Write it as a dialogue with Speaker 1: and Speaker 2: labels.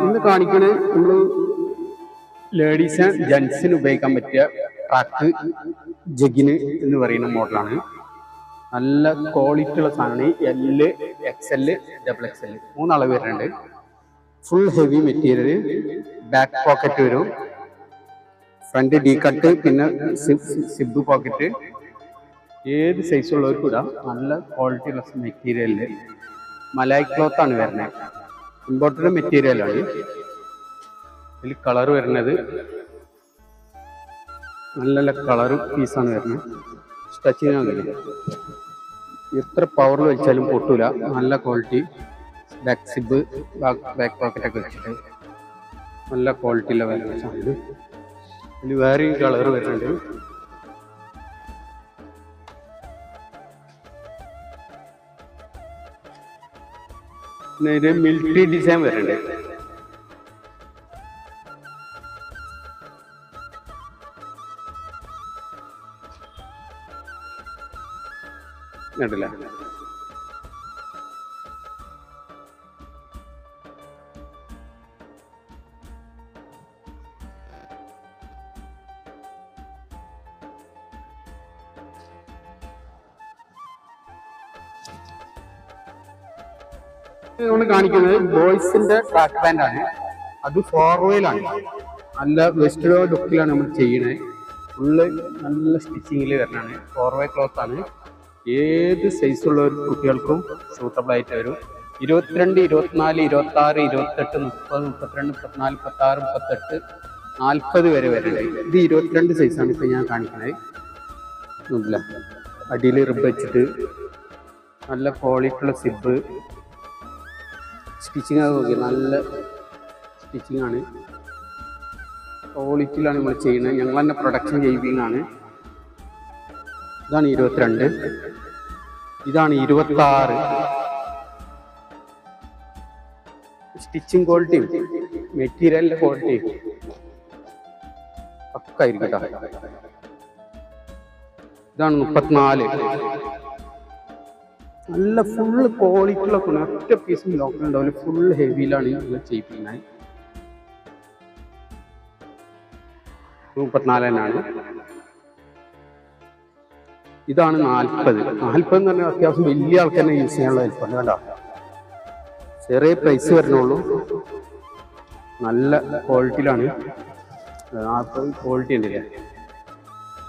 Speaker 1: ഇന്ന് കാണിക്കുന്നത് നമ്മൾ ലേഡീസ് ആൻഡ് ജെൻസിന് ഉപയോഗിക്കാൻ പറ്റിയ ട്രാക്ക് ജഗിന് എന്ന് പറയുന്ന മോഡലാണ്. നല്ല ക്വാളിറ്റി ഉള്ള സാധനമാണ്. എല്, XL, XXL മൂന്നളവ് വരുന്നുണ്ട്. Full heavy material, back pocket വരും, ഫ്രണ്ട് ഡി കട്ട്, പിന്നെ സിബ് പോക്കറ്റ്. ഏത് സൈസുള്ളവർക്കും ഇടാം. നല്ല ക്വാളിറ്റി ഉള്ള മെറ്റീരിയലില് മലായ് ക്ലോത്ത് ആണ് വരുന്നത്. ഇമ്പോർട്ടഡ് മെറ്റീരിയലാണ്. ഇതിൽ കളർ വരുന്നത് നല്ല നല്ല കളർ പീസാണ് വരുന്നത്. സ്ട്രെച്ചിങ് കഴിയും. എത്ര പവറിൽ വെച്ചാലും പൊട്ടൂല. നല്ല ക്വാളിറ്റി. ബാക്ക് സിബ്, ബാക്ക് പോക്കറ്റൊക്കെ വെച്ചിട്ട് നല്ല ക്വാളിറ്റിയുള്ള വരുന്നത്. ഇതിൽ വേറെയും കളർ വരുന്നുണ്ട്. പിന്നെ ഇത് മിലിറ്ററി ഡിസൈൻ വരുന്നുണ്ട്. കണ്ടില്ല? നമ്മൾ കാണിക്കുന്നത് ബോയ്സിന്റെ ട്രാക്ക് പാന്റ് ആണ്. അത് ഫോർവേയിലാണ്. നല്ല വെസ്റ്റ് ലുക്കിലാണ് നമ്മൾ ചെയ്യുന്നത്. ഫുള്ള് നല്ല സ്റ്റിച്ചിങ്ങിൽ വരുന്നതാണ്. ഫോർവേ ക്ലോത്ത് ആണ്. ഏത് സൈസുള്ള ഒരു കുട്ടികൾക്കും സൂട്ടബിൾ ആയിട്ട് വരും. 22, 24, 26, 28, 30, 32, 34, 36, 38, 40 വരെ വരുന്നുണ്ട്. ഇത് 22 സൈസാണ് ഇപ്പം ഞാൻ കാണിക്കുന്നത്. ഒന്നുമില്ല, അടിയിൽ റിബ് വെച്ചിട്ട് നല്ല ക്വാളിറ്റിയുള്ള സിബ്. സ്റ്റിച്ചിങ് ഒക്കെ നോക്കി, നല്ല സ്റ്റിച്ചിങ് ആണ്. ക്വാളിറ്റിയിലാണ് നമ്മൾ ചെയ്യുന്നത്. ഞങ്ങൾ തന്നെ പ്രൊഡക്ഷൻ ചെയ്യിപ്പിക്കുന്നതാണ്. ഇതാണ് 22, ഇതാണ് 26. സ്റ്റിച്ചിങ് ക്വാളിറ്റിയും മെറ്റീരിയലിന്റെ ക്വാളിറ്റിയും ഒക്കെ ആയിരിക്കും കേട്ടോ. ഇതാണ് 34. നല്ല ഫുള്ള് ക്വാളിറ്റിയുള്ള ഒറ്റ പീസും ലോക്കൽ ഉണ്ടാവില്ല. ഫുൾ ഹെവിയിലാണ് ഞങ്ങൾ ചെയ്യിപ്പിക്കുന്നത്. 34 തന്നെയാണ്. ഇതാണ് 40. 40 എന്ന് പറഞ്ഞാൽ അത്യാവശ്യം വലിയ ആൾക്ക് തന്നെ യൂസ് ചെയ്യാനുള്ള ഹെൽപ്പാണ് കേട്ടോ. ചെറിയ പ്രൈസ് വരണുള്ളൂ. നല്ല ക്വാളിറ്റിയിലാണ്. 40 ക്വാളിറ്റി ഉണ്ടല്ലേ.